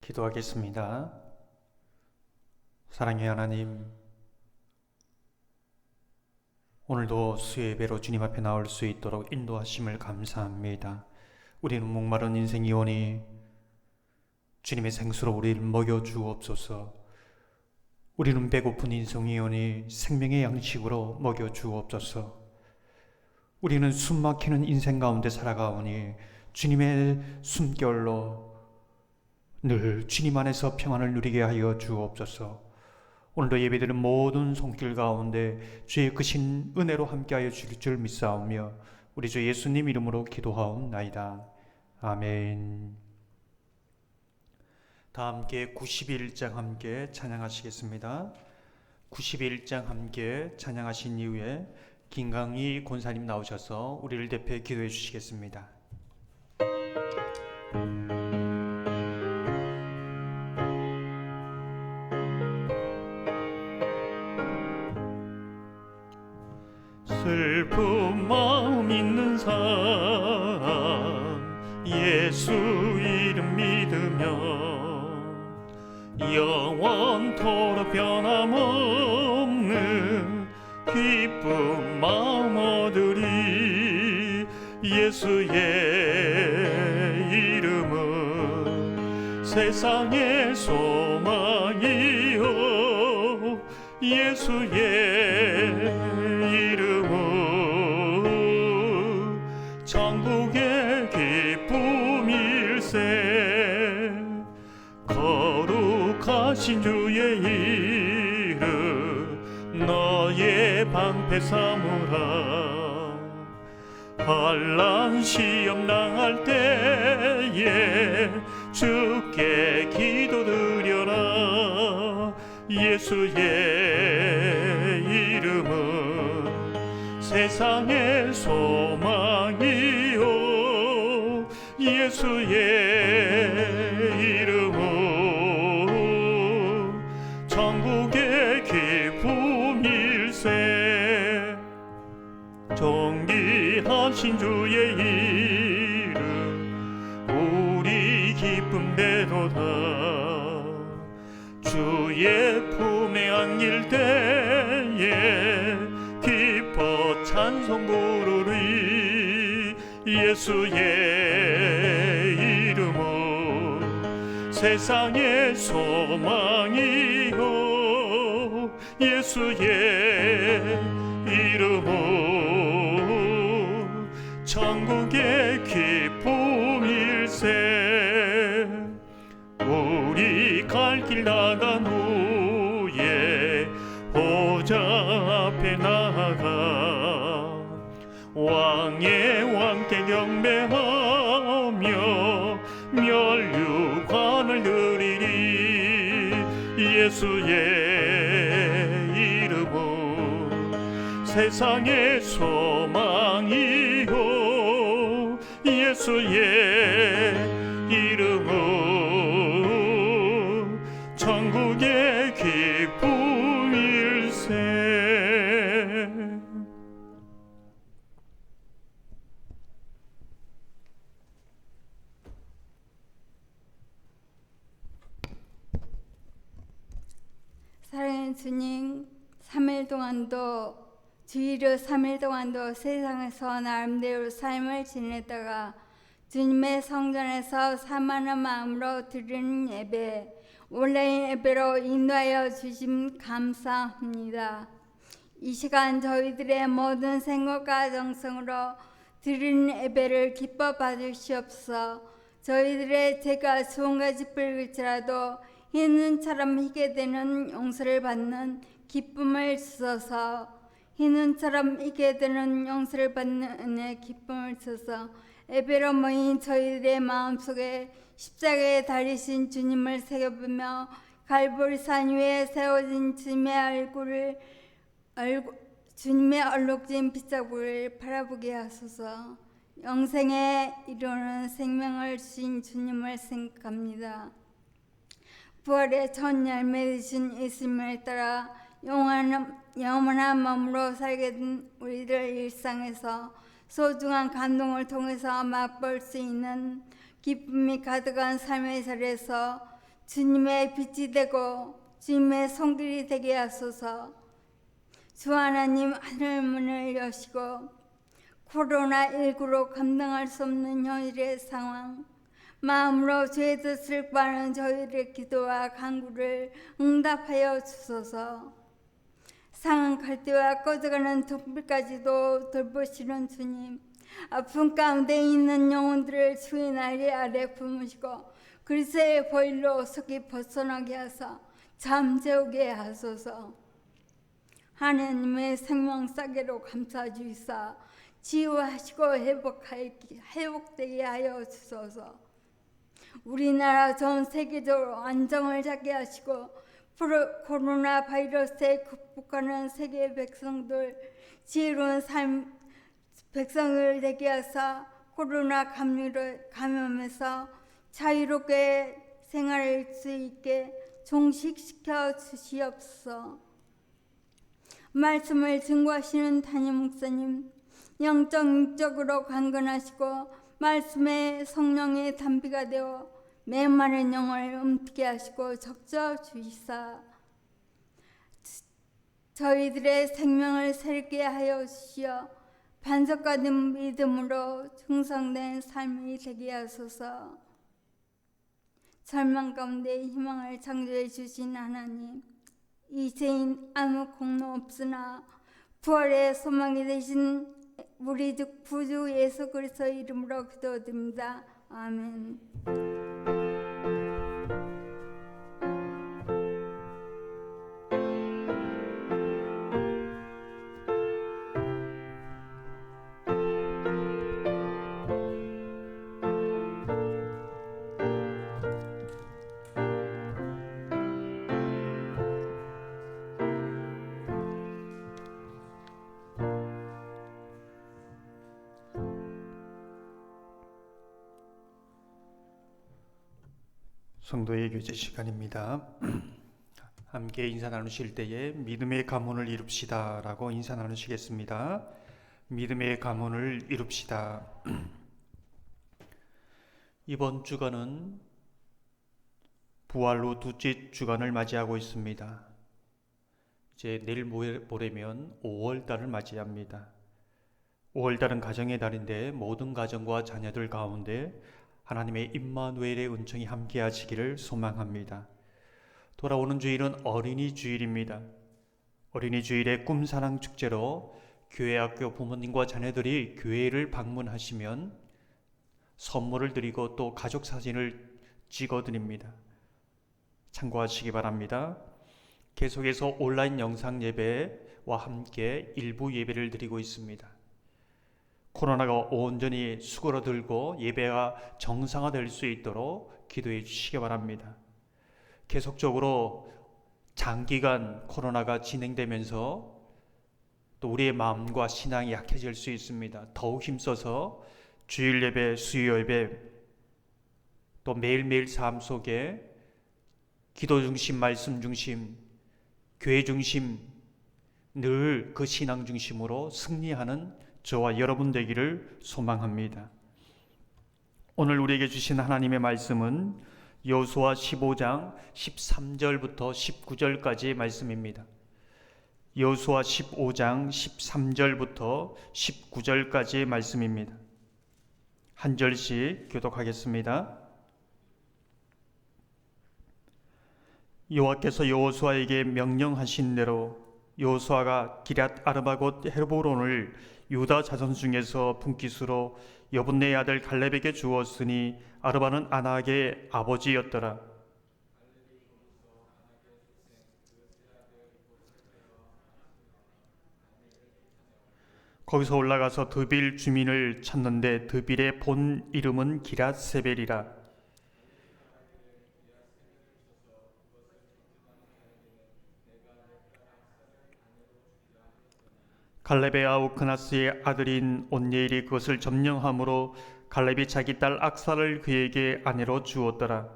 기도하겠습니다. 사랑의 하나님, 오늘도 수예배로 주님 앞에 나올 수 있도록 인도하심을 감사합니다. 우리는 목마른 인생이 오니 주님의 생수로 우리를 먹여 주옵소서. 우리는 배고픈 인생이 오니 생명의 양식으로 먹여 주옵소서. 우리는 숨막히는 인생 가운데 살아가오니 주님의 숨결로 늘 주님 안에서 평안을 누리게 하여 주옵소서. 오늘도 예배드리는 모든 손길 가운데 주의 크신 은혜로 함께하여 주실 줄 믿사오며 우리 주 예수님 이름으로 기도하옵나이다. 아멘. 다 함께 91장 함께 찬양하시겠습니다. 91장 함께 찬양하신 이후에 김강희 권사님 나오셔서 우리를 대표해 기도해 주시겠습니다. 슬픈 마음 있는 사람 예수 이름 믿으며 영원토록 변함없는 기쁜 마음 얻으리. 예수의 이름은 세상의 소망이요 예수의 이름은 천국의 기쁨일세. 거룩하신 주의 이름 너의 방패 삼으라. 환난 시험 당할 때에 주께 기도드려라. 예수의 이름은 세상의 소망이요 예수의 이름은 천국의 기쁨일세. 존귀하신 주의 이름 우리 기쁨되도다. 주의 품에 안길 때에 기뻐 찬송 부르리. 예수의 이름은 세상의 소망이요 예수의 이름은 천국의 기쁨일세. 우리 갈 길 나간 후에 보좌 앞에 나아가 왕의 왕께 경배하며 면류관을 드리리. 예수의 이름은 세상의 소망이요 예수의 이름은 천국의 기쁨일세. 사랑하는 주님, 3일 동안도 주일을 3일 동안도 세상에서 나름대로 삶을 지내다가 주님의 성전에서 사모하는 마음으로 드리는 예배, 온라인 예배로 인도하여 주심 감사합니다. 이 시간 저희들의 모든 생각과 정성으로 드리는 예배를 기뻐 봐주시옵소서. 저희들의 죄가 수원 가지 뿔일지라도 흰 눈처럼 희게 되는 용서를 받는 기쁨을 주소서. 흰 눈처럼 희게 되는 용서를 받는 은혜 기쁨을 주소서. 예배로 모인 저희들의 마음속에 십자가에 달리신 주님을 새겨보며 갈보리산 위에 세워진 주님의 얼룩진 빗자국을 바라보게 하소서. 영생에 이르는 생명을 주신 주님을 생각합니다. 부활의 첫 열매 되신 예수님을 따라 영원한 몸으로 살게 된 우리들 일상에서 소중한 감동을 통해서 맛볼 수 있는 기쁨이 가득한 삶의 자리에서 주님의 빛이 되고 주님의 손길이 되게 하소서. 주 하나님 하늘 문을 여시고 코로나19로 감당할 수 없는 현실의 상황, 마음으로 주의 뜻을 구하는 저희들의 기도와 간구를 응답하여 주소서. 상한 갈대와 꺼져가는 등불까지도 돌보시는 주님, 아픔 가운데 있는 영혼들을 주의 날개 아래 품으시고 그리스도의 보일로 속이 벗어나게 하사 잠재우게 하소서. 하나님의 생명 싸게로 감싸 주시사 치유하시고 회복되게 하여 주소서. 우리나라 전 세계적으로 안정을 잡게 하시고 코로나 바이러스에 극복하는 세계 백성들 지혜로운 삶 백성을 되게 하사 코로나 감염에서 자유롭게 생활할 수 있게 종식시켜 주시옵소서. 말씀을 증거하시는 담임 목사님, 영적으로 강건하시고 말씀의 성령의 담비가 되어 메마른 영을 움트게 하시고 적셔 주시사 저희들의 생명을 새롭게 하여 주시어 반석같은 믿음으로 충성된 삶이 되게 하소서. 절망 가운데 희망을 창조해 주신 하나님, 이세인 아무 공로 없으나 부활의 소망이 되신 우리 구주 예수 그리스도 이름으로 기도드립니다. 아멘. 성도의 교제 시간입니다. 함께 인사 나누실 때에 믿음의 가문을 이룹시다 라고 인사 나누시겠습니다. 믿음의 가문을 이룹시다. 이번 주간은 부활 후 두째 주간을 맞이하고 있습니다. 이제 내일 모레면 5월달을 맞이합니다. 5월달은 가정의 달인데 모든 가정과 자녀들 가운데 하나님의 임마누엘의 은총이 함께 하시기를 소망합니다. 돌아오는 주일은 어린이 주일입니다. 어린이 주일의 꿈사랑 축제로 교회 학교 부모님과 자녀들이 교회를 방문하시면 선물을 드리고 또 가족 사진을 찍어 드립니다. 참고하시기 바랍니다. 계속해서 온라인 영상 예배와 함께 일부 예배를 드리고 있습니다. 코로나가 온전히 수그러들고 예배가 정상화될 수 있도록 기도해 주시기 바랍니다. 계속적으로 장기간 코로나가 진행되면서 또 우리의 마음과 신앙이 약해질 수 있습니다. 더욱 힘써서 주일 예배, 수요 예배, 또 매일매일 삶 속에 기도 중심, 말씀 중심, 교회 중심, 늘 그 신앙 중심으로 승리하는 저와 여러분 되기를 소망합니다. 오늘 우리에게 주신 하나님의 말씀은 여호수아 15장 13절부터 19절까지의 말씀입니다. 여호수아 15장 13절부터 19절까지의 말씀입니다. 한 절씩 교독하겠습니다. 여호와께서 여호수아에게 명령하신 대로 여호수아가 기럇 아르바 곧 헤브론을 유다 자손 중에서 분깃으로 여분네의 아들 갈렙에게 주었으니 아르바는 아낙의 아버지였더라. 거기서 올라가서 드빌 주민을 찾는데 드빌의 본 이름은 기럇세벨이라. 갈렙의 아우 그나스의 아들인 온니엘이 그것을 점령함으로 갈렙이 자기 딸 악사를 그에게 아내로 주었더라.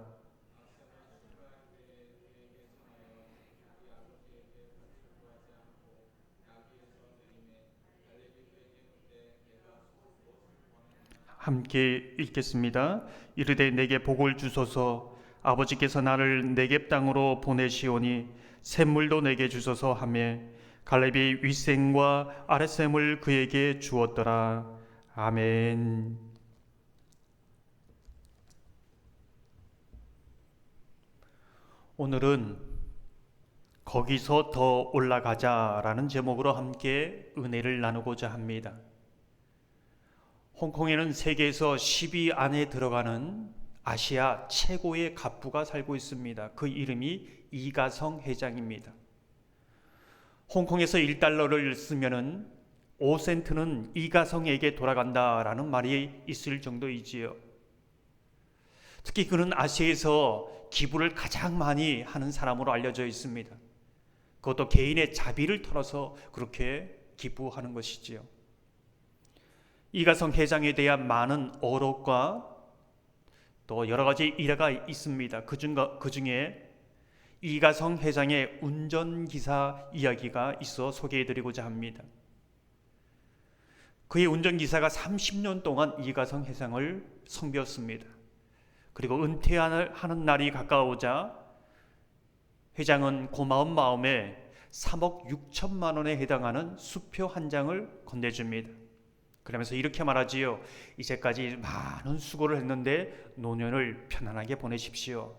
함께 읽겠습니다. 이르되 내게 복을 주소서, 아버지께서 나를 네겝 땅으로 보내시오니 샘물도 내게 주소서 하며 갈렙이 윗샘과 아랫샘을 그에게 주었더라. 아멘. 오늘은 거기서 더 올라가자라는 제목으로 함께 은혜를 나누고자 합니다. 홍콩에는 세계에서 10위 안에 들어가는 아시아 최고의 갑부가 살고 있습니다. 그 이름이 이가성 회장입니다. 홍콩에서 1달러를 쓰면은 5센트는 이가성에게 돌아간다라는 말이 있을 정도이지요. 특히 그는 아시아에서 기부를 가장 많이 하는 사람으로 알려져 있습니다. 그것도 개인의 자비를 털어서 그렇게 기부하는 것이지요. 이가성 회장에 대한 많은 어록과 또 여러 가지 일화가 있습니다. 그 중에 이가성 회장의 운전기사 이야기가 있어 소개해드리고자 합니다. 그의 운전기사가 30년 동안 이가성 회장을 섬겼습니다. 그리고 은퇴하는 날이 가까우자 회장은 고마운 마음에 3억 6천만 원에 해당하는 수표 한 장을 건네줍니다. 그러면서 이렇게 말하지요. 이제까지 많은 수고를 했는데 노년을 편안하게 보내십시오.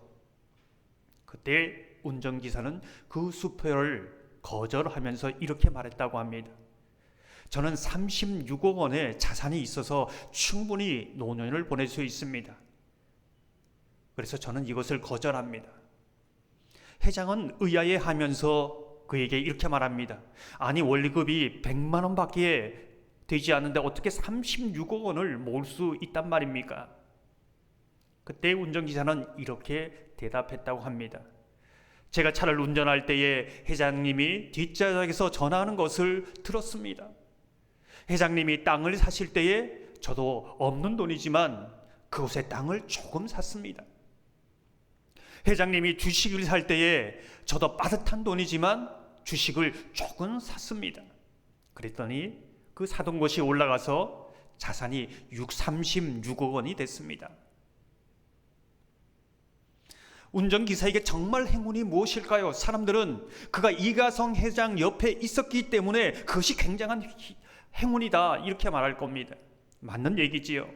그때 운전기사는 그 수표를 거절하면서 이렇게 말했다고 합니다. 저는 36억 원의 자산이 있어서 충분히 노년을 보낼 수 있습니다. 그래서 저는 이것을 거절합니다. 회장은 의아해하면서 그에게 이렇게 말합니다. 아니 월급이 100만 원밖에 되지 않는데 어떻게 36억 원을 모을 수 있단 말입니까? 그때 운전기사는 이렇게 대답했다고 합니다. 제가 차를 운전할 때에 회장님이 뒷좌석에서 전화하는 것을 들었습니다. 회장님이 땅을 사실 때에 저도 없는 돈이지만 그곳에 땅을 조금 샀습니다. 회장님이 주식을 살 때에 저도 빠듯한 돈이지만 주식을 조금 샀습니다. 그랬더니 그 사둔 것이 올라가서 자산이 36억 원이 됐습니다. 운전기사에게 정말 행운이 무엇일까요? 사람들은 그가 이가성 회장 옆에 있었기 때문에 그것이 굉장한 행운이다 이렇게 말할 겁니다. 맞는 얘기지요.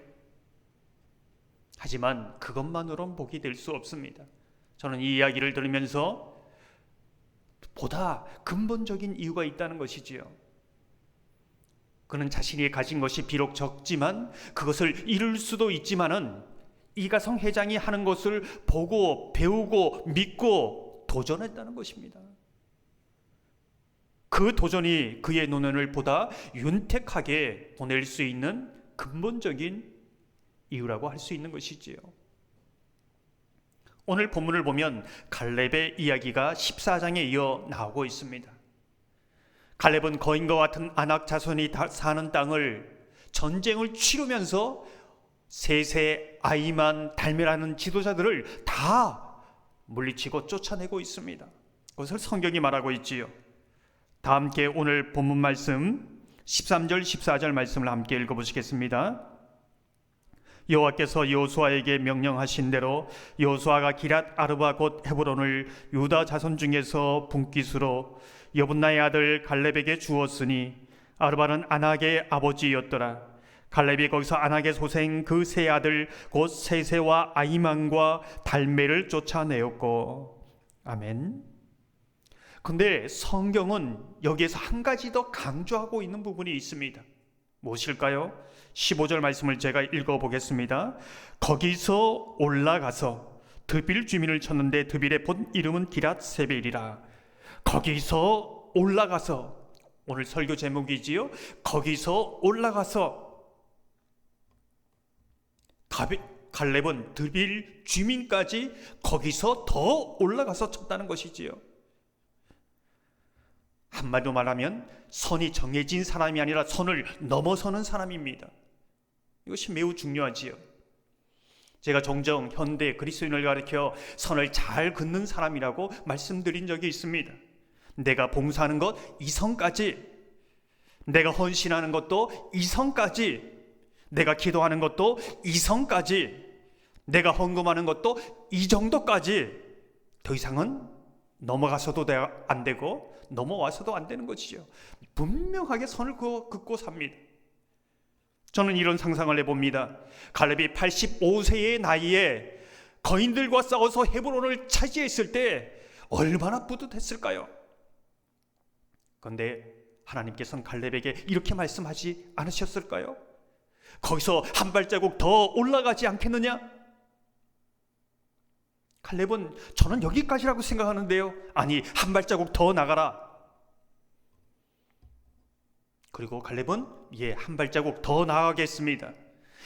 하지만 그것만으로는 복이 될 수 없습니다. 저는 이 이야기를 들으면서 보다 근본적인 이유가 있다는 것이지요. 그는 자신이 가진 것이 비록 적지만 그것을 이룰 수도 있지만은 이가성 회장이 하는 것을 보고 배우고 믿고 도전했다는 것입니다. 그 도전이 그의 노년을 보다 윤택하게 보낼 수 있는 근본적인 이유라고 할 수 있는 것이지요. 오늘 본문을 보면 갈렙의 이야기가 14장에 이어 나오고 있습니다. 갈렙은 거인과 같은 아낙 자손이 사는 땅을 전쟁을 치르면서 세세, 아이만, 달메라는 지도자들을 다 물리치고 쫓아내고 있습니다. 그것을 성경이 말하고 있지요. 다 함께 오늘 본문 말씀 13절 14절 말씀을 함께 읽어보시겠습니다. 여호와께서 여호수아에게 명령하신 대로 여호수아가 기랏 아르바 곧 헤브론을 유다 자손 중에서 분깃으로 여분나의 아들 갈렙에게 주었으니 아르바는 아낙의 아버지였더라. 갈렙이 거기서 아낙의 소생 그 세 아들 곧 세세와 아이만과 달메를 쫓아내었고. 아멘. 근데 성경은 여기에서 한 가지 더 강조하고 있는 부분이 있습니다. 무엇일까요? 15절 말씀을 제가 읽어보겠습니다. 거기서 올라가서 드빌 주민을 쳤는데 드빌의 본 이름은 기랏 세벨이라. 거기서 올라가서, 오늘 설교 제목이지요. 거기서 올라가서. 갈렙은 드빌 주민까지 거기서 더 올라가서 쳤다는 것이지요. 한마디로 말하면 선이 정해진 사람이 아니라 선을 넘어서는 사람입니다. 이것이 매우 중요하지요. 제가 종종 현대 그리스도인을 가리켜 선을 잘 긋는 사람이라고 말씀드린 적이 있습니다. 내가 봉사하는 것 이성까지, 내가 헌신하는 것도 이성까지, 내가 기도하는 것도 이성까지 내가 헌금하는 것도 이 정도까지, 더 이상은 넘어가서도 안 되고 넘어와서도 안 되는 것이죠. 분명하게 선을 긋고 삽니다. 저는 이런 상상을 해봅니다. 갈렙이 85세의 나이에 거인들과 싸워서 헤브론을 차지했을 때 얼마나 뿌듯했을까요? 그런데 하나님께서는 갈렙에게 이렇게 말씀하지 않으셨을까요? 거기서 한 발자국 더 올라가지 않겠느냐? 갈렙은 저는 여기까지라고 생각하는데요, 아니 한 발자국 더 나가라. 그리고 갈렙은 한 발자국 더 나아가겠습니다.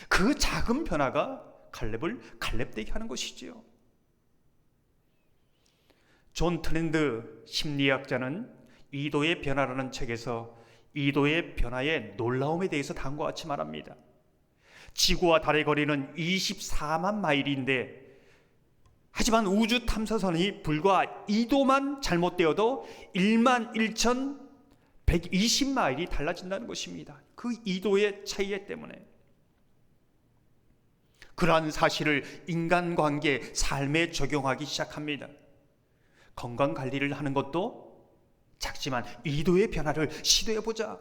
그 작은 변화가 갈렙을 갈렙되게 하는 것이지요. 존 트렌드 심리학자는 이도의 변화라는 책에서 이도의 변화의 놀라움에 대해서 다음과 같이 말합니다. 지구와 달의 거리는 24만 마일인데, 하지만 우주 탐사선이 불과 2도만 잘못되어도 1만 1,120마일이 달라진다는 것입니다. 그 2도의 차이 때문에. 그러한 사실을 인간관계, 삶에 적용하기 시작합니다. 건강관리를 하는 것도 작지만 2도의 변화를 시도해보자.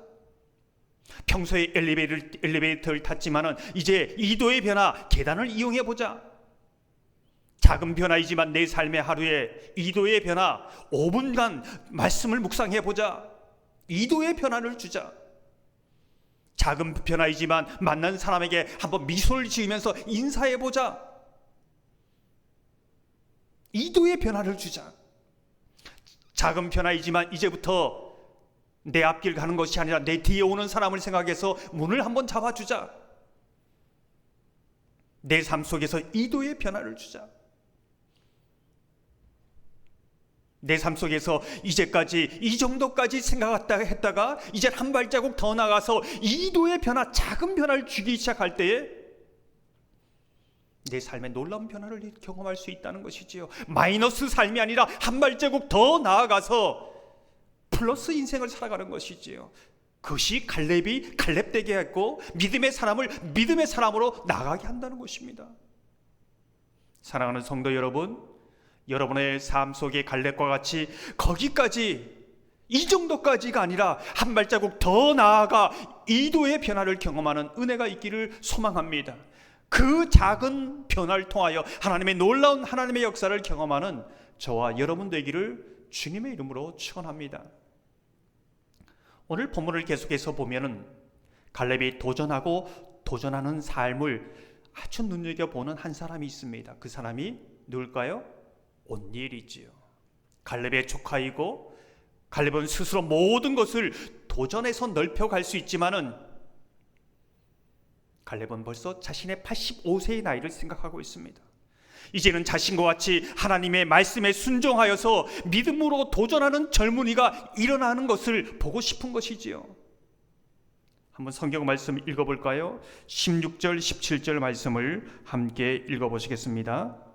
평소에 엘리베이터를 탔지만은 이제 2도의 변화, 계단을 이용해보자. 작은 변화이지만 내 삶의 하루에 2도의 변화, 5분간 말씀을 묵상해보자. 2도의 변화를 주자. 작은 변화이지만 만난 사람에게 한번 미소를 지으면서 인사해보자. 2도의 변화를 주자. 작은 변화이지만 이제부터 내 앞길 가는 것이 아니라 내 뒤에 오는 사람을 생각해서 문을 한번 잡아주자. 내 삶 속에서 2도의 변화를 주자. 내 삶 속에서 이제까지 이 정도까지 생각했다가 이제 한 발자국 더 나가서 2도의 변화, 작은 변화를 주기 시작할 때에 내 삶의 놀라운 변화를 경험할 수 있다는 것이지요. 마이너스 삶이 아니라 한 발자국 더 나아가서 플러스 인생을 살아가는 것이지요. 그것이 갈렙이 갈렙되게 했고 믿음의 사람을 믿음의 사람으로 나가게 한다는 것입니다. 사랑하는 성도 여러분, 여러분의 삶 속에 갈렙과 같이 거기까지, 이 정도까지가 아니라 한 발자국 더 나아가 2도의 변화를 경험하는 은혜가 있기를 소망합니다. 그 작은 변화를 통하여 하나님의 놀라운 하나님의 역사를 경험하는 저와 여러분 되기를 주님의 이름으로 축원합니다. 오늘 본문을 계속해서 보면은 갈렙이 도전하는 삶을 아주 눈여겨보는 한 사람이 있습니다. 그 사람이 누굴까요? 온니엘이지요. 갈렙의 조카이고, 갈렙은 스스로 모든 것을 도전해서 넓혀갈 수 있지만은 갈렙은 벌써 자신의 85세의 나이를 생각하고 있습니다. 이제는 자신과 같이 하나님의 말씀에 순종하여서 믿음으로 도전하는 젊은이가 일어나는 것을 보고 싶은 것이지요. 한번 성경 말씀 읽어볼까요? 16절 17절 말씀을 함께 읽어보시겠습니다.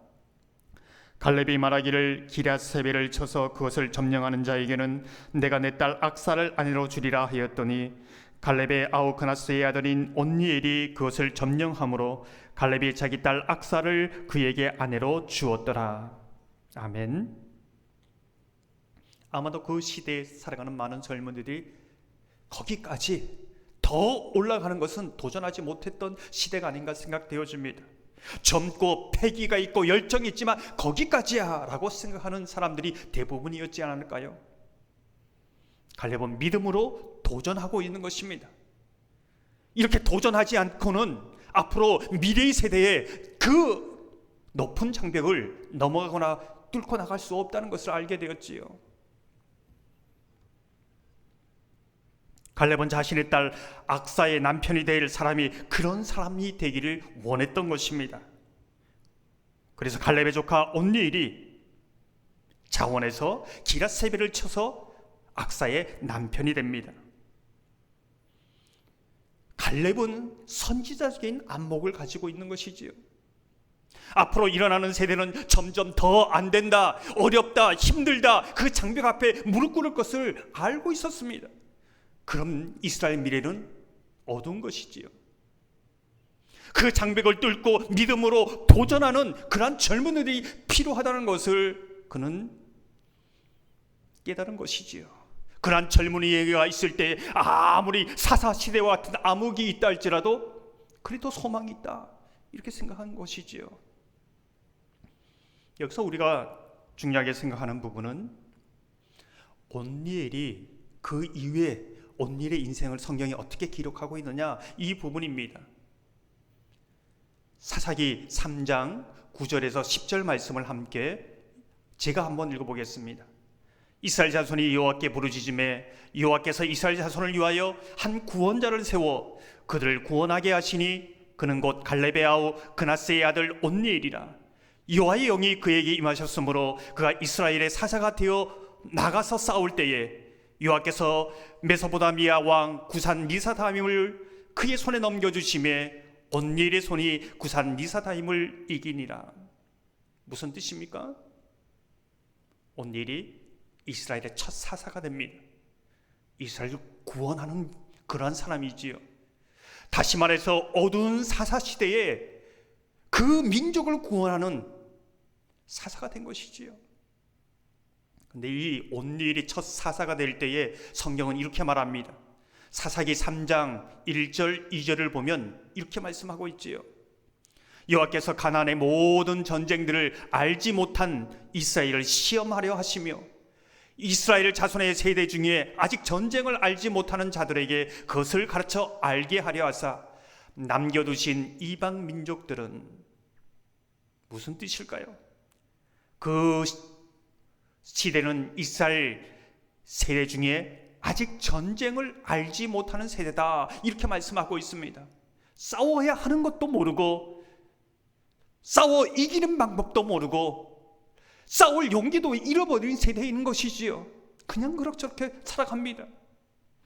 갈렙이 말하기를 기럇세벨을 쳐서 그것을 점령하는 자에게는 내가 내 딸 악사를 아내로 주리라 하였더니 갈렙의 아우크나스의 아들인 온니엘이 그것을 점령함으로 갈렙이 자기 딸 악사를 그에게 아내로 주었더라. 아멘. 아마도 그 시대에 살아가는 많은 젊은이들이 거기까지 더 올라가는 것은 도전하지 못했던 시대가 아닌가 생각되어집니다. 젊고 패기가 있고 열정이 있지만 거기까지야 라고 생각하는 사람들이 대부분이었지 않을까요? 갈렙은 믿음으로 도전하고 있는 것입니다. 이렇게 도전하지 않고는 앞으로 미래의 세대에 그 높은 장벽을 넘어가거나 뚫고 나갈 수 없다는 것을 알게 되었지요. 갈렙은 자신의 딸 악사의 남편이 될 사람이 그런 사람이 되기를 원했던 것입니다. 그래서 갈렙의 조카 온니엘이 자원해서 기럇세벨을 쳐서 악사의 남편이 됩니다. 갈렙은 선지자적인 안목을 가지고 있는 것이지요. 앞으로 일어나는 세대는 점점 더 안 된다, 어렵다, 힘들다, 그 장벽 앞에 무릎 꿇을 것을 알고 있었습니다. 그럼 이스라엘 미래는 어두운 것이지요. 그 장벽을 뚫고 믿음으로 도전하는 그러한 젊은이들이 필요하다는 것을 그는 깨달은 것이지요. 그러한 젊은이가 있을 때 아무리 사사시대와 같은 암흑이 있다 할지라도 그래도 소망이 있다, 이렇게 생각한 것이지요. 여기서 우리가 중요하게 생각하는 부분은 온니엘이 그 이후에 온니엘의 인생을 성경이 어떻게 기록하고 있느냐, 이 부분입니다. 사사기 3장 9절에서 10절 말씀을 함께 제가 한번 읽어보겠습니다. 이스라엘 자손이 여호와께 부르짖음에 여호와께서 이스라엘 자손을 위하여 한 구원자를 세워 그들을 구원하게 하시니 그는 곧 갈렙의 아우 그나스의 아들 온니엘이라. 여호와의 영이 그에게 임하셨으므로 그가 이스라엘의 사사가 되어 나가서 싸울 때에 여호와께서 메소포타미아 왕 구산 리사다임을 그의 손에 넘겨주심에 온니엘의 손이 구산 리사다임을 이기니라. 무슨 뜻입니까? 온니엘이 이스라엘의 첫 사사가 됩니다. 이스라엘을 구원하는 그러한 사람이지요. 다시 말해서 어두운 사사 시대에 그 민족을 구원하는 사사가 된 것이지요. 근데 이 온니엘이 첫 사사가 될 때에 성경은 이렇게 말합니다. 사사기 3장 1절 2절을 보면 이렇게 말씀하고 있지요. 여호와께서 가나안의 모든 전쟁들을 알지 못한 이스라엘을 시험하려 하시며 이스라엘 자손의 세대 중에 아직 전쟁을 알지 못하는 자들에게 그것을 가르쳐 알게 하려 하사 남겨두신 이방 민족들은, 무슨 뜻일까요? 그 시대는 이스라엘 세대 중에 아직 전쟁을 알지 못하는 세대다, 이렇게 말씀하고 있습니다. 싸워야 하는 것도 모르고 싸워 이기는 방법도 모르고 싸울 용기도 잃어버린 세대에 있는 것이지요. 그냥 그렇게 살아갑니다.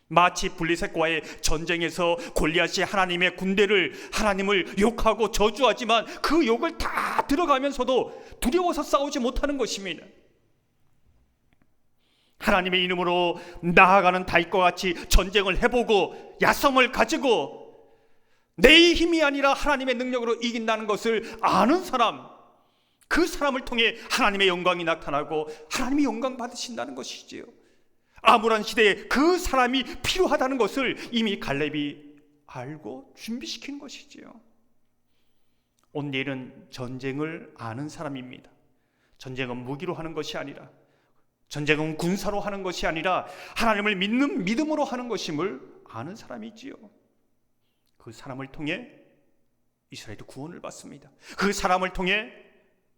마치 블레셋과의 전쟁에서 골리앗이 하나님의 군대를, 하나님을 욕하고 저주하지만 그 욕을 다 들어가면서도 두려워서 싸우지 못하는 것입니다. 하나님의 이름으로 나아가는 다윗과 같이 전쟁을 해보고 야성을 가지고 내 힘이 아니라 하나님의 능력으로 이긴다는 것을 아는 사람, 그 사람을 통해 하나님의 영광이 나타나고 하나님이 영광 받으신다는 것이지요. 암울한 시대에 그 사람이 필요하다는 것을 이미 갈렙이 알고 준비시킨 것이지요. 온니엘은 전쟁을 아는 사람입니다. 전쟁은 무기로 하는 것이 아니라, 전쟁은 군사로 하는 것이 아니라 하나님을 믿는 믿음으로 하는 것임을 아는 사람이지요. 그 사람을 통해 이스라엘도 구원을 받습니다. 그 사람을 통해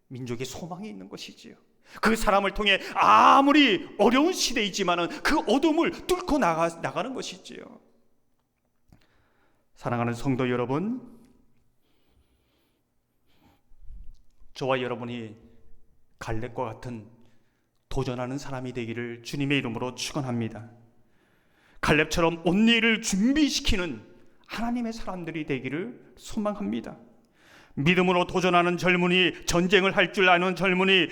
민족의 소망이 있는 것이지요. 그 사람을 통해 아무리 어려운 시대이지만은 그 어둠을 뚫고 나가는 것이지요. 사랑하는 성도 여러분, 저와 여러분이 갈렙과 같은 도전하는 사람이 되기를 주님의 이름으로 축원합니다. 갈렙처럼 온니엘을 준비시키는 하나님의 사람들이 되기를 소망합니다. 믿음으로 도전하는 젊은이, 전쟁을 할 줄 아는 젊은이,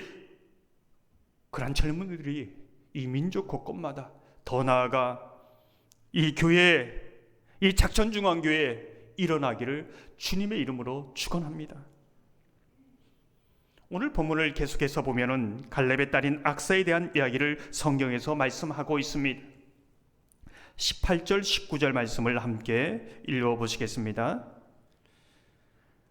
그런 젊은이들이 이 민족 곳곳마다, 더 나아가 이 교회, 이 작전중앙교회에 일어나기를 주님의 이름으로 축원합니다. 오늘 본문을 계속해서 보면은 갈렙의 딸인 악사에 대한 이야기를 성경에서 말씀하고 있습니다. 18절 19절 말씀을 함께 읽어보시겠습니다.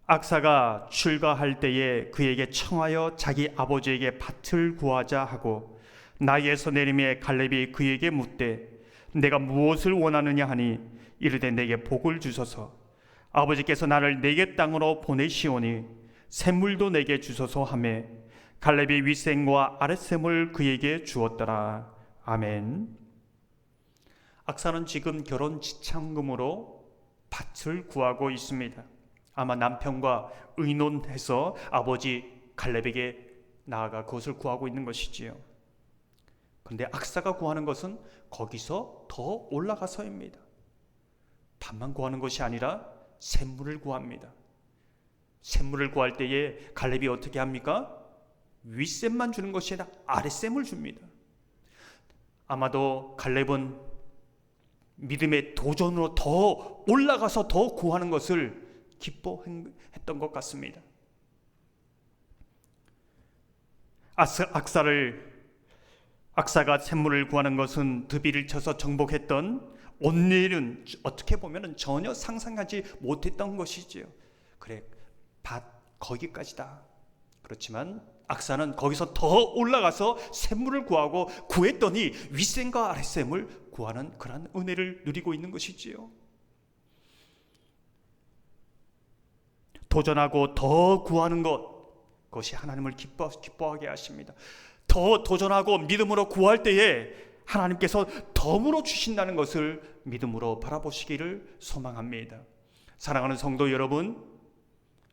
악사가 출가할 때에 그에게 청하여 자기 아버지에게 밭을 구하자 하고 나귀에서 내림에 갈렙이 그에게 묻되 내가 무엇을 원하느냐 하니 이르되 내게 복을 주소서. 아버지께서 나를 내게 땅으로 보내시오니 샘물도 내게 주소서 하매 갈렙이 윗샘과 아랫샘을 그에게 주었더라. 아멘. 악사는 지금 결혼 지참금으로 밭을 구하고 있습니다. 아마 남편과 의논해서 아버지 갈렙에게 나아가 그것을 구하고 있는 것이지요. 그런데 악사가 구하는 것은 거기서 더 올라가서입니다. 밭만 구하는 것이 아니라 샘물을 구합니다. 샘물을 구할 때에 갈렙이 어떻게 합니까? 윗샘만 주는 것이 아니라 아랫샘을 줍니다. 아마도 갈렙은 믿음의 도전으로 더 올라가서 더 구하는 것을 기뻐했던 것 같습니다. 악사가 샘물을 구하는 것은 드비를 쳐서 정복했던 온니엘은 어떻게 보면 전혀 상상하지 못했던 것이지요. 그래, 밭 거기까지다. 그렇지만 악사는 거기서 더 올라가서 샘물을 구하고 구했더니 윗샘과 아랫샘을 구하는 그런 은혜를 누리고 있는 것이지요. 도전하고 더 구하는 그것이 하나님을 기뻐하게 하십니다. 더 도전하고 믿음으로 구할 때에 하나님께서 덤으로 주신다는 것을 믿음으로 바라보시기를 소망합니다. 사랑하는 성도 여러분,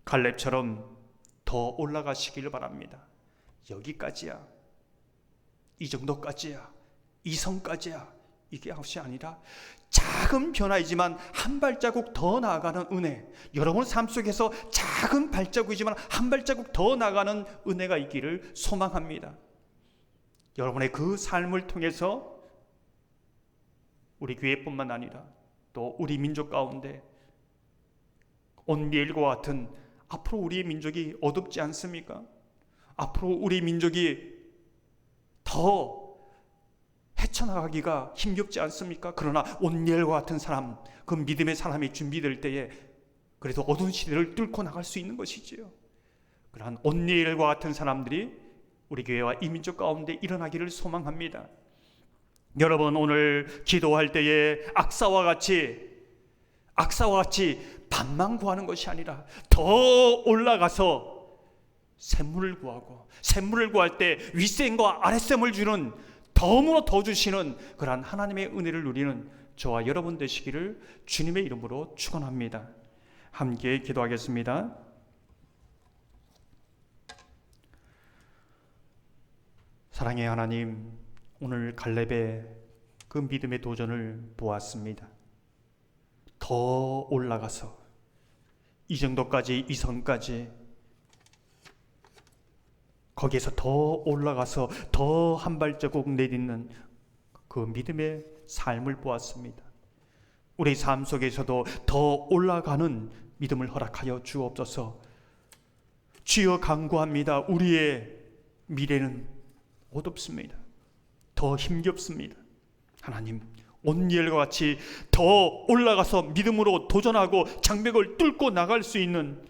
갈렙처럼 더 올라가시기를 바랍니다. 여기까지야, 이 정도까지야, 이 선까지야, 이게 것이 아니라 작은 변화이지만 한 발자국 더 나아가는 은혜, 여러분 삶 속에서 작은 발자국이지만 한 발자국 더 나아가는 은혜가 있기를 소망합니다. 여러분의 그 삶을 통해서 우리 교회뿐만 아니라 또 우리 민족 가운데 온니엘과 같은, 앞으로 우리의 민족이 어둡지 않습니까? 앞으로 우리 민족이 더 헤쳐나가기가 힘겹지 않습니까? 그러나 온니엘과 같은 사람, 그 믿음의 사람이 준비될 때에 그래도 어두운 시대를 뚫고 나갈 수 있는 것이지요. 그러한 온니엘과 같은 사람들이 우리 교회와 이 민족 가운데 일어나기를 소망합니다. 여러분, 오늘 기도할 때에 악사와 같이 밭만 구하는 것이 아니라 더 올라가서 샘물을 구하고, 샘물을 구할 때 윗샘과 아랫샘을 주는, 덤으로 더 주시는 그러한 하나님의 은혜를 누리는 저와 여러분 되시기를 주님의 이름으로 축원합니다. 함께 기도하겠습니다. 사랑의 하나님, 오늘 갈렙의 그 믿음의 도전을 보았습니다. 더 올라가서 이 정도까지, 이 선까지, 거기에서 더 올라가서 더 한 발자국 내딛는 그 믿음의 삶을 보았습니다. 우리 삶 속에서도 더 올라가는 믿음을 허락하여 주옵소서. 주여 간구합니다. 우리의 미래는 어둡습니다. 더 힘겹습니다. 하나님, 온니엘과 같이 더 올라가서 믿음으로 도전하고 장벽을 뚫고 나갈 수 있는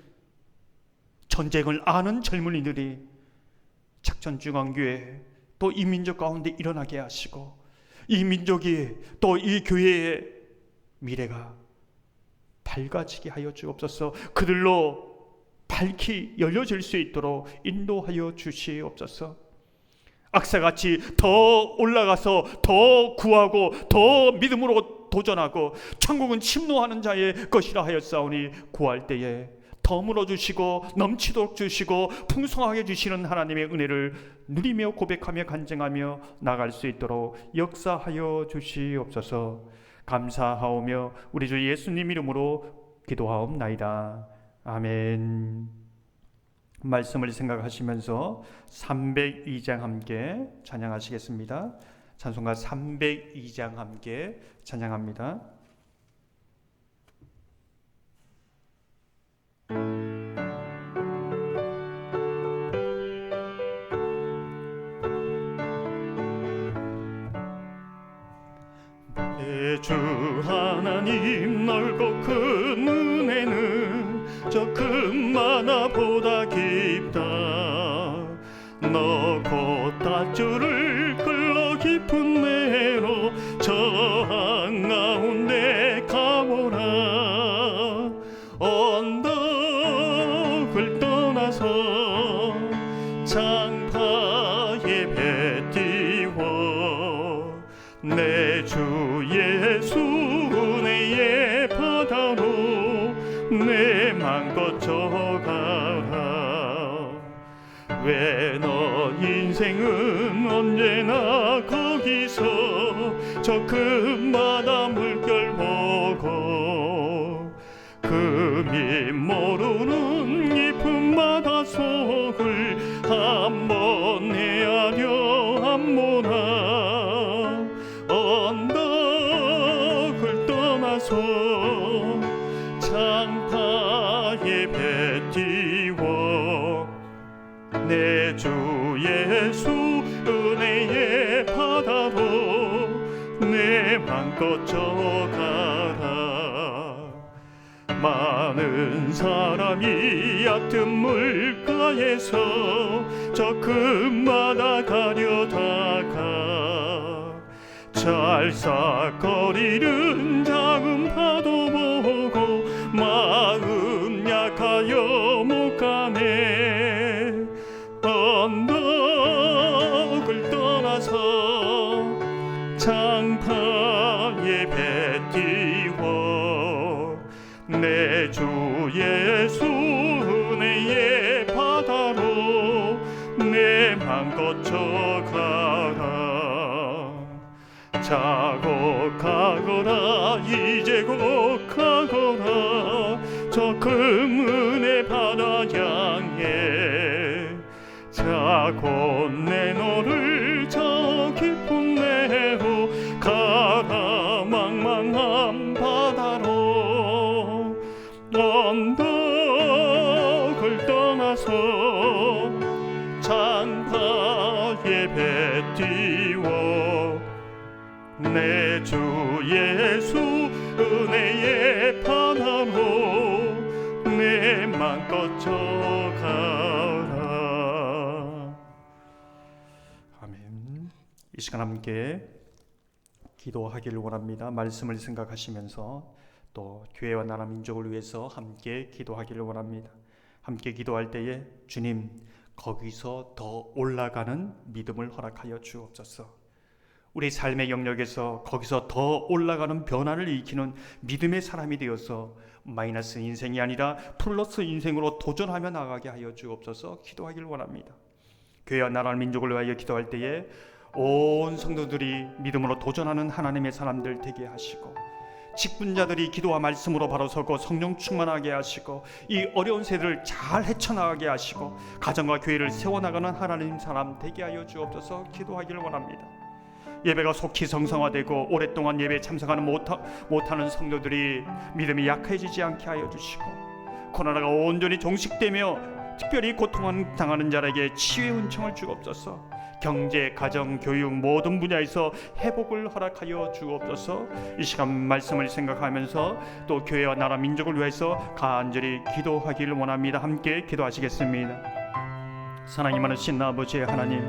전쟁을 아는 젊은이들이 작전중앙교회 또 이 민족 가운데 일어나게 하시고, 이 민족이 또 이 교회의 미래가 밝아지게 하여 주옵소서. 그들로 밝히 열려질 수 있도록 인도하여 주시옵소서. 악사같이 더 올라가서 더 구하고 더 믿음으로 도전하고, 천국은 침노하는 자의 것이라 하였사오니 구할 때에 덤으로 주시고 넘치도록 주시고 풍성하게 주시는 하나님의 은혜를 누리며 고백하며 간증하며 나갈 수 있도록 역사하여 주시옵소서. 감사하오며 우리 주 예수님 이름으로 기도하옵나이다. 아멘. 말씀을 생각하시면서 302장 함께 찬양하시겠습니다. 찬송가 302장 함께 찬양합니다. 내 주 하나님 넓고 큰 은혜는 저 금마나보다 깊다. 너 곧 닷줄을 흘러 깊은 내로 저 한가운데 가보라. 언덕을 떠나서 장파에 배 띄워 내 주 예수 은혜의 바다로 내 맘 거쳐가라. 왜 너 인생은 언제나 거기서 저 금바다 물결 보고 금이 모르는 깊은 바다 속을 한번 헤아려 한모나. 언덕을 떠나서 장파에 예배 띄워 내 주 예수 은혜의 바다로 내 맘껏 져가라. 많은 사람이 얕은 물가에서 저 금마다 가려다가 찰싹거리는 작은 파도 보고 마음 약하여 못 가네. 언덕을 떠나서 장파 예배 띄워 내 주 예수 은혜의 바다로 내 맘껏 져가라. 자고 가거라 이제 곧 가거라 저 금은혜 바다 향해. 자고 내 너를 저 깊은 내로 가라 망망한 바다로. 언덕을 떠나서 장파 예배 띄워 내 주 예수 은혜의 바다로 내 맘껏 져가라. 아멘. 이 시간 함께 기도하기를 원합니다. 말씀을 생각하시면서 또 교회와 나라 민족을 위해서 함께 기도하기를 원합니다. 함께 기도할 때에 주님 거기서 더 올라가는 믿음을 허락하여 주옵소서. 우리 삶의 영역에서 거기서 더 올라가는 변화를 일으키는 믿음의 사람이 되어서 마이너스 인생이 아니라 플러스 인생으로 도전하며 나가게 하여 주옵소서. 기도하기를 원합니다. 교회와 나라 민족을 위하여 기도할 때에 온 성도들이 믿음으로 도전하는 하나님의 사람들 되게 하시고 직분자들이 기도와 말씀으로 바로 서고 성령 충만하게 하시고 이 어려운 세대를 잘 헤쳐나가게 하시고 가정과 교회를 세워나가는 하나님 사람 되게 하여 주옵소서. 기도하기를 원합니다. 예배가 속히 성성화되고 오랫동안 예배에 참석하는 못하는 성도들이 믿음이 약해지지 않게 하여 주시고 코로나가 온전히 종식되며 특별히 고통당하는 자에게 치유의 은총을 주옵소서. 경제, 가정, 교육 모든 분야에서 회복을 허락하여 주옵소서. 이 시간 말씀을 생각하면서 또 교회와 나라 민족을 위해서 간절히 기도하기를 원합니다. 함께 기도하시겠습니다. 사랑이 많으신 아버지 하나님,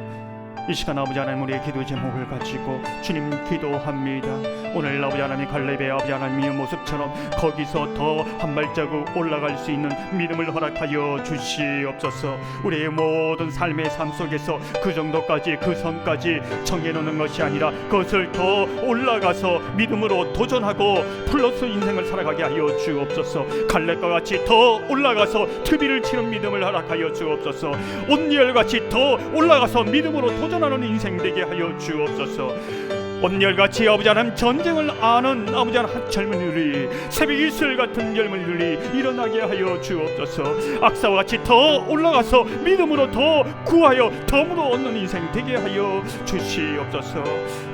이 시간 아버지 하나님 우리의 기도 제목을 가지고 주님 기도합니다. 오늘 아버지 하나님 갈렙의 아버지 하나님의 모습처럼 거기서 더 한 발자국 올라갈 수 있는 믿음을 허락하여 주시옵소서. 우리의 모든 삶의 삶 속에서 그 정도까지 그 선까지 정해놓는 것이 아니라 그것을 더 올라가서 믿음으로 도전하고 플러스 인생을 살아가게 하여 주옵소서. 갈렙과 같이 더 올라가서 투비를 치는 믿음을 허락하여 주옵소서. 온열같이 더 올라가서 믿음으로 도전하는 인생 되게 하여 주옵소서. 온열같이 아버지 하나님 전쟁을 아는 아버지 하나님 젊은이들이 새벽 이슬 같은 젊은이들이 일어나게 하여 주옵소서. 악사와 같이 더 올라가서 믿음으로 더 구하여 덤으로 얻는 인생 되게 하여 주시옵소서.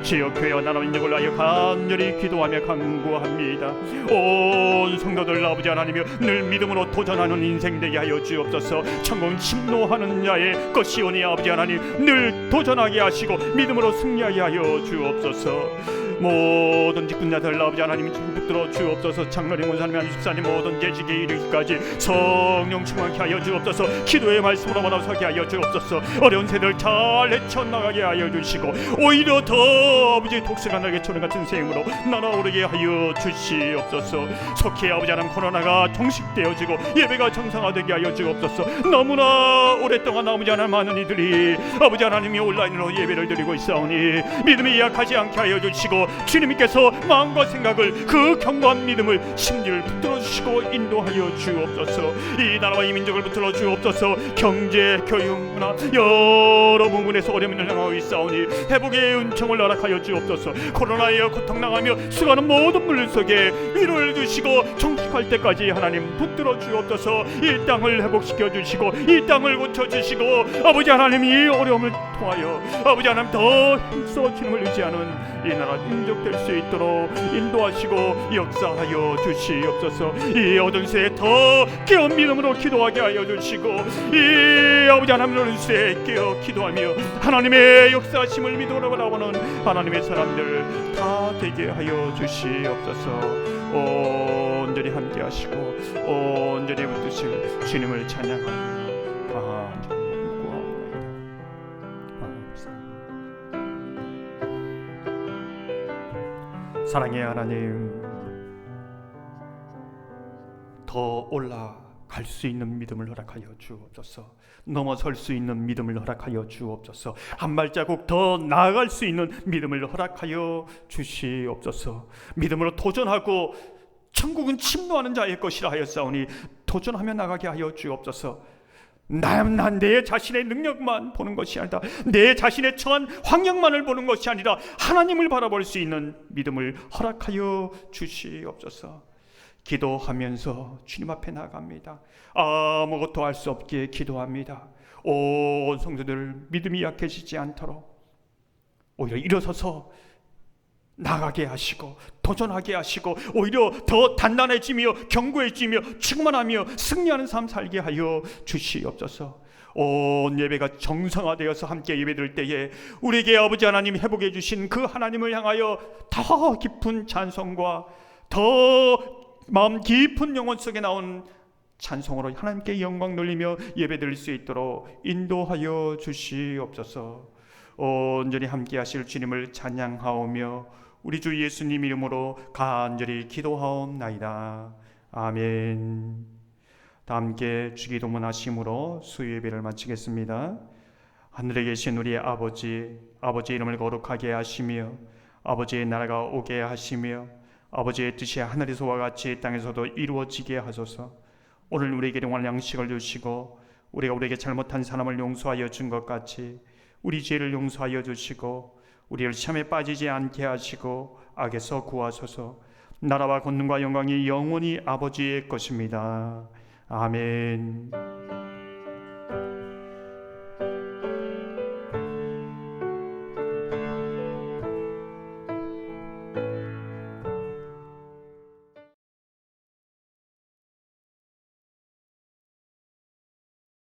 주여 교회와 나라 민족을 위하여 간절히 기도하며 간구합니다. 온 성도들 아버지 하나님이여 늘 믿음으로 도전하는 인생 되게 하여 주옵소서. 천국 침노하는 자의 것이오니 아버지 하나님 늘 도전하게 하시고 믿음으로 승리하게 하여 주옵소서. 모든 직분자들 아버지 하나님 붙들어 주옵소서. 장로님, 원사님, 안식사님 모든 재직에 이르기까지 성령 충만케 하여 주옵소서. 기도의 말씀으로 만나서게 하여 주옵소서. 어려운 세대를 잘 헤쳐나가게 하여 주시고 오히려 더 아버지 독수리가 날개 초는 같은 생으로 날아오르게 하여 주시옵소서. 속히 아버지 하나님 코로나가 종식되어지고 예배가 정상화되게 하여 주옵소서. 너무나 오랫동안 아버지 하나님 많은 이들이 아버지 하나님이 온라인으로 예배를 드리고 있사오니 믿음이 약하지 않게 하여 주시고 주님께서 마음과 생각을 그 견고한 믿음을 심리를 붙들어 주시고 인도하여 주옵소서. 이 나라와 이 민족을 붙들어 주옵소서. 경제, 교육, 문화 여러 부분에서 어려움을 당하고 있사오니 회복의 은총을 허락하여 주옵소서. 코로나에 고통당하며 수고하는 모든 분들 속에 위로를 주시고 회복할 때까지 하나님 붙들어 주옵소서. 이 땅을 회복시켜 주시고 이 땅을 고쳐 주시고 아버지 하나님 이 어려움을 통하여 아버지 하나님 더 힘써 주님을 의지하는 이 나라 인족될 수 있도록 인도하시고 역사하여 주시옵소서. 이 어두운 시대에 더 깨어온 믿음으로 기도하게 하여 주시고 이 아버지 하나님 어두운 시대에 깨어 기도하며 하나님의 역사하심을 믿음으로 바라보는 하나님의 사람들 다 되게 하여 주시옵소서. 온전히 함께 하시고 온전히 붙드실 주님을 찬양하며 사랑의 하나님, 더 올라갈 수 있는 믿음을 허락하여 주옵소서. 넘어설 수 있는 믿음을 허락하여 주옵소서. 한 발자국 더 나아갈 수 있는 믿음을 허락하여 주시옵소서. 믿음으로 도전하고 천국은 침노하는 자의 것이라 하였사오니 도전하며 나가게 하여 주옵소서. 난 내 자신의 능력만 보는 것이 아니다. 내 자신의 처한 환경만을 보는 것이 아니라 하나님을 바라볼 수 있는 믿음을 허락하여 주시옵소서. 기도하면서 주님 앞에 나갑니다. 아무것도 할 수 없기에 기도합니다. 온 성도들 믿음이 약해지지 않도록 오히려 일어서서 나가게 하시고 도전하게 하시고 오히려 더 단단해지며 견고해지며 충만하며 승리하는 삶 살게 하여 주시옵소서. 온 예배가 정상화되어서 함께 예배드릴 때에 우리에게 아버지 하나님 회복해 주신 그 하나님을 향하여 더 깊은 찬송과 더 마음 깊은 영혼 속에 나온 찬송으로 하나님께 영광 돌리며 예배드릴 수 있도록 인도하여 주시옵소서. 온전히 함께 하실 주님을 찬양하오며 우리 주 예수님 이름으로 간절히 기도하옵나이다. 아멘. 다 함께 주기도문 하심으로 수요 예배를 마치겠습니다. 하늘에 계신 우리 아버지, 아버지의 이름을 거룩하게 하시며 아버지의 나라가 오게 하시며 아버지의 뜻이 하늘에서와 같이 땅에서도 이루어지게 하소서. 오늘 우리에게 영원한 양식을 주시고 우리가 우리에게 잘못한 사람을 용서하여 준 것 같이 우리 죄를 용서하여 주시고 우리를 시험에 빠지지 않게 하시고 악에서 구하소서. 나라와 권능과 영광이 영원히 아버지의 것입니다. 아멘.